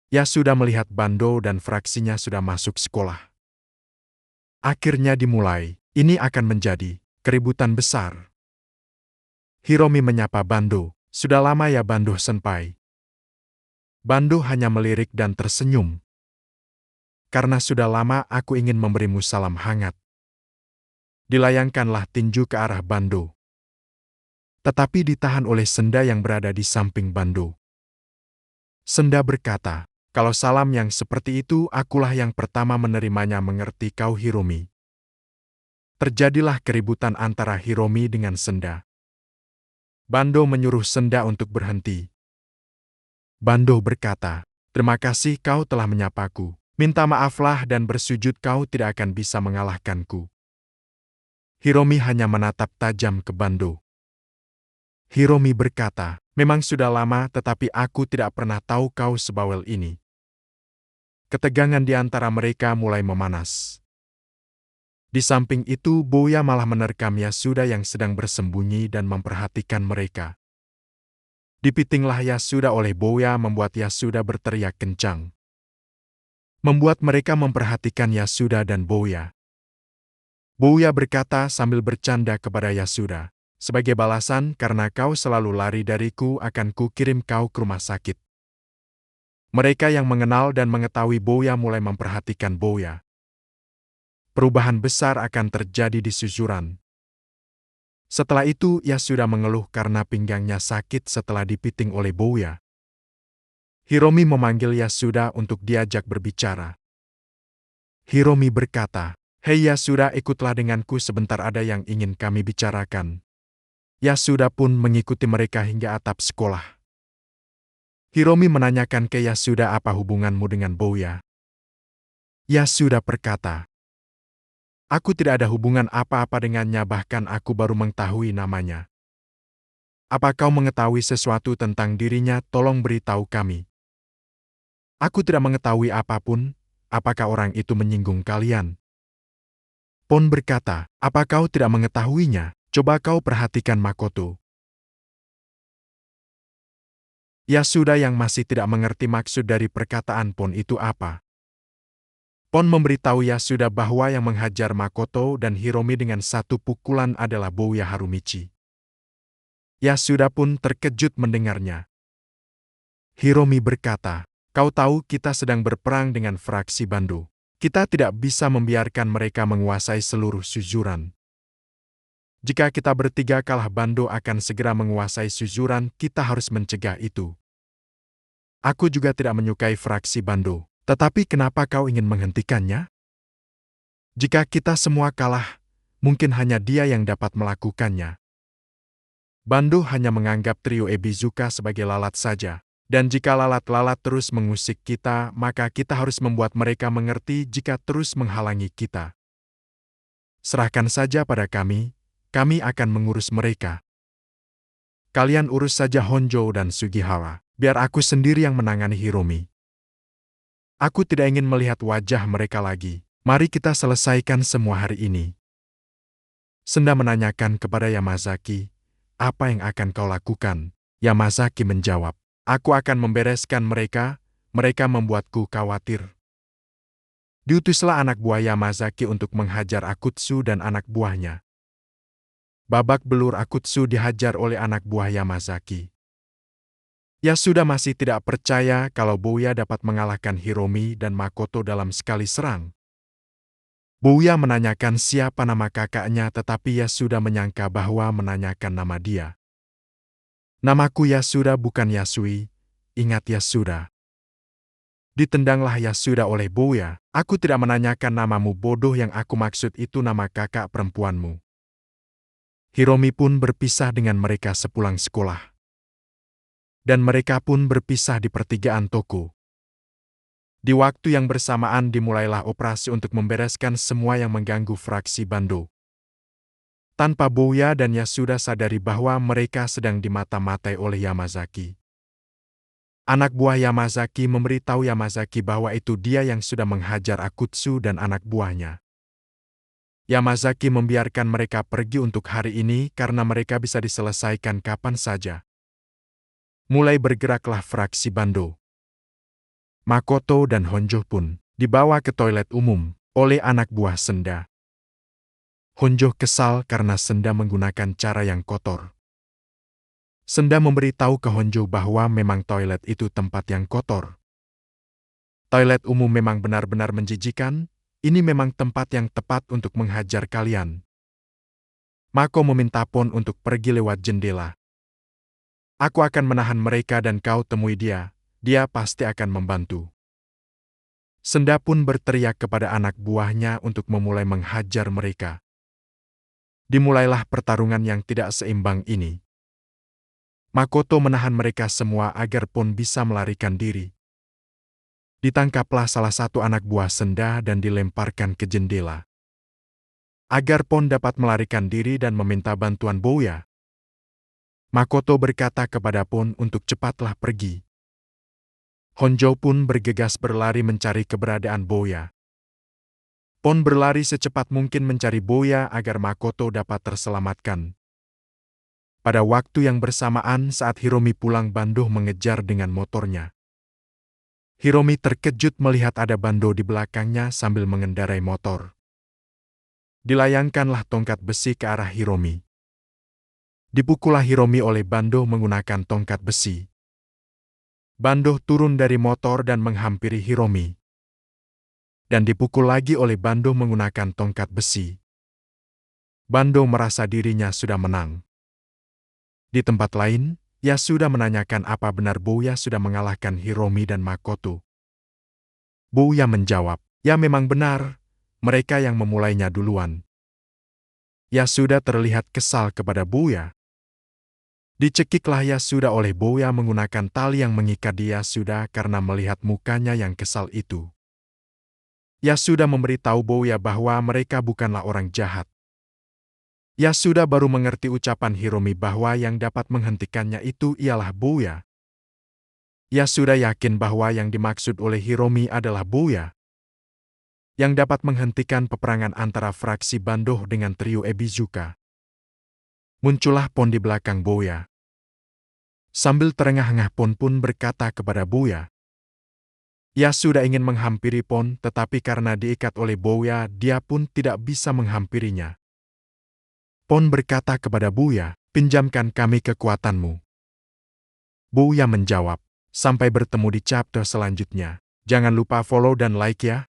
Yasuda melihat Bando dan fraksinya sudah masuk sekolah. Akhirnya dimulai, ini akan menjadi keributan besar. Hiromi menyapa Bando, sudah lama ya Bando senpai. Bando hanya melirik dan tersenyum. Karena sudah lama aku ingin memberimu salam hangat. Dilayangkanlah tinju ke arah Bando. Tetapi ditahan oleh Senda yang berada di samping Bando. Senda berkata, kalau salam yang seperti itu akulah yang pertama menerimanya, mengerti kau Hiromi. Terjadilah keributan antara Hiromi dengan Senda. Bando menyuruh Senda untuk berhenti. Bando berkata, terima kasih kau telah menyapaku. Minta maaflah dan bersujud, kau tidak akan bisa mengalahkanku. Hiromi hanya menatap tajam ke Bando. Hiromi berkata, memang sudah lama tetapi aku tidak pernah tahu kau sebawel ini. Ketegangan di antara mereka mulai memanas. Di samping itu Bouya malah menerkam Yasuda yang sedang bersembunyi dan memperhatikan mereka. Dipitinglah Yasuda oleh Bouya membuat Yasuda berteriak kencang. Membuat mereka memperhatikan Yasuda dan Bouya. Bouya berkata sambil bercanda kepada Yasuda, sebagai balasan karena kau selalu lari dariku akan kukirim kau ke rumah sakit. Mereka yang mengenal dan mengetahui Bouya mulai memperhatikan Bouya. Perubahan besar akan terjadi di susuran. Setelah itu Yasuda mengeluh karena pinggangnya sakit setelah dipiting oleh Bouya. Hiromi memanggil Yasuda untuk diajak berbicara. Hiromi berkata, hei Yasuda, ikutlah denganku sebentar, ada yang ingin kami bicarakan. Yasuda pun mengikuti mereka hingga atap sekolah. Hiromi menanyakan ke Yasuda, apa hubunganmu dengan Bouya? Yasuda berkata, aku tidak ada hubungan apa-apa dengannya, bahkan aku baru mengetahui namanya. Apa kau mengetahui sesuatu tentang dirinya? Tolong beritahu kami. Aku tidak mengetahui apapun. Apakah orang itu menyinggung kalian? Pon berkata, apa kau tidak mengetahuinya? Coba kau perhatikan Makoto. Yasuda yang masih tidak mengerti maksud dari perkataan Pon itu apa. Pon memberitahu Yasuda bahwa yang menghajar Makoto dan Hiromi dengan satu pukulan adalah Bouya Harumichi. Yasuda pun terkejut mendengarnya. Hiromi berkata, kau tahu kita sedang berperang dengan fraksi Bando. Kita tidak bisa membiarkan mereka menguasai seluruh suzuran. Jika kita bertiga kalah, Bando akan segera menguasai suzuran, kita harus mencegah itu. Aku juga tidak menyukai fraksi Bando, tetapi kenapa kau ingin menghentikannya? Jika kita semua kalah, mungkin hanya dia yang dapat melakukannya. Bando hanya menganggap trio Ebizuka sebagai lalat saja. Dan jika lalat-lalat terus mengusik kita, maka kita harus membuat mereka mengerti jika terus menghalangi kita. Serahkan saja pada kami akan mengurus mereka. Kalian urus saja Honjo dan Sugihara, biar aku sendiri yang menangani Hiromi. Aku tidak ingin melihat wajah mereka lagi, mari kita selesaikan semua hari ini. Senda menanyakan kepada Yamazaki, apa yang akan kau lakukan? Yamazaki menjawab, aku akan membereskan mereka, mereka membuatku khawatir. Diutuslah anak buah Yamazaki untuk menghajar Akutsu dan anak buahnya. Babak belur Akutsu dihajar oleh anak buah Yamazaki. Yasuda masih tidak percaya kalau Bouya dapat mengalahkan Hiromi dan Makoto dalam sekali serang. Bouya menanyakan siapa nama kakaknya, tetapi Yasuda menyangka bahwa menanyakan nama dia. Namaku Yasuda, bukan Yasui, ingat Yasuda. Ditendanglah Yasuda oleh Bouya, aku tidak menanyakan namamu bodoh, yang aku maksud itu nama kakak perempuanmu. Hiromi pun berpisah dengan mereka sepulang sekolah. Dan mereka pun berpisah di pertigaan toko. Di waktu yang bersamaan dimulailah operasi untuk membereskan semua yang mengganggu fraksi Bando. Tanpa Bouya dan Yasuda sadari bahwa mereka sedang dimata-matai oleh Yamazaki. Anak buah Yamazaki memberitahu Yamazaki bahwa itu dia yang sudah menghajar Akutsu dan anak buahnya. Yamazaki membiarkan mereka pergi untuk hari ini karena mereka bisa diselesaikan kapan saja. Mulai bergeraklah fraksi Bando. Makoto dan Honjo pun dibawa ke toilet umum oleh anak buah Senda. Honjo kesal karena Senda menggunakan cara yang kotor. Senda memberitahu ke Honjo bahwa memang toilet itu tempat yang kotor. Toilet umum memang benar-benar menjijikan, ini memang tempat yang tepat untuk menghajar kalian. Mako meminta Pon untuk pergi lewat jendela. Aku akan menahan mereka dan kau temui dia pasti akan membantu. Senda pun berteriak kepada anak buahnya untuk memulai menghajar mereka. Dimulailah pertarungan yang tidak seimbang ini. Makoto menahan mereka semua agar Pon bisa melarikan diri. Ditangkaplah salah satu anak buah Senda dan dilemparkan ke jendela. Agar Pon dapat melarikan diri dan meminta bantuan Bouya. Makoto berkata kepada Pon untuk cepatlah pergi. Honjo pun bergegas berlari mencari keberadaan Bouya. Pon berlari secepat mungkin mencari Bouya agar Makoto dapat terselamatkan. Pada waktu yang bersamaan saat Hiromi pulang, Bando mengejar dengan motornya. Hiromi terkejut melihat ada Bando di belakangnya sambil mengendarai motor. Dilayangkanlah tongkat besi ke arah Hiromi. Dipukullah Hiromi oleh Bando menggunakan tongkat besi. Bando turun dari motor dan menghampiri Hiromi. Dan dipukul lagi oleh Bando menggunakan tongkat besi. Bando merasa dirinya sudah menang. Di tempat lain, Yasuda menanyakan apa benar Bouya sudah mengalahkan Hiromi dan Makoto. Bouya menjawab, ya memang benar, mereka yang memulainya duluan. Yasuda terlihat kesal kepada Bouya. Dicekiklah Yasuda oleh Bouya menggunakan tali yang mengikat Yasuda karena melihat mukanya yang kesal itu. Yasuda memberitahu Bouya bahwa mereka bukanlah orang jahat. Yasuda baru mengerti ucapan Hiromi bahwa yang dapat menghentikannya itu ialah Bouya. Yasuda yakin bahwa yang dimaksud oleh Hiromi adalah Bouya, yang dapat menghentikan peperangan antara fraksi Bando dengan trio Ebizuka. Muncullah Pon di belakang Bouya. Sambil terengah-engah Pon pun berkata kepada Bouya. Yasuda ingin menghampiri Pon, tetapi karena diikat oleh Bouya, dia pun tidak bisa menghampirinya. Pon berkata kepada Bouya, pinjamkan kami kekuatanmu. Bouya menjawab, sampai bertemu di chapter selanjutnya. Jangan lupa follow dan like ya.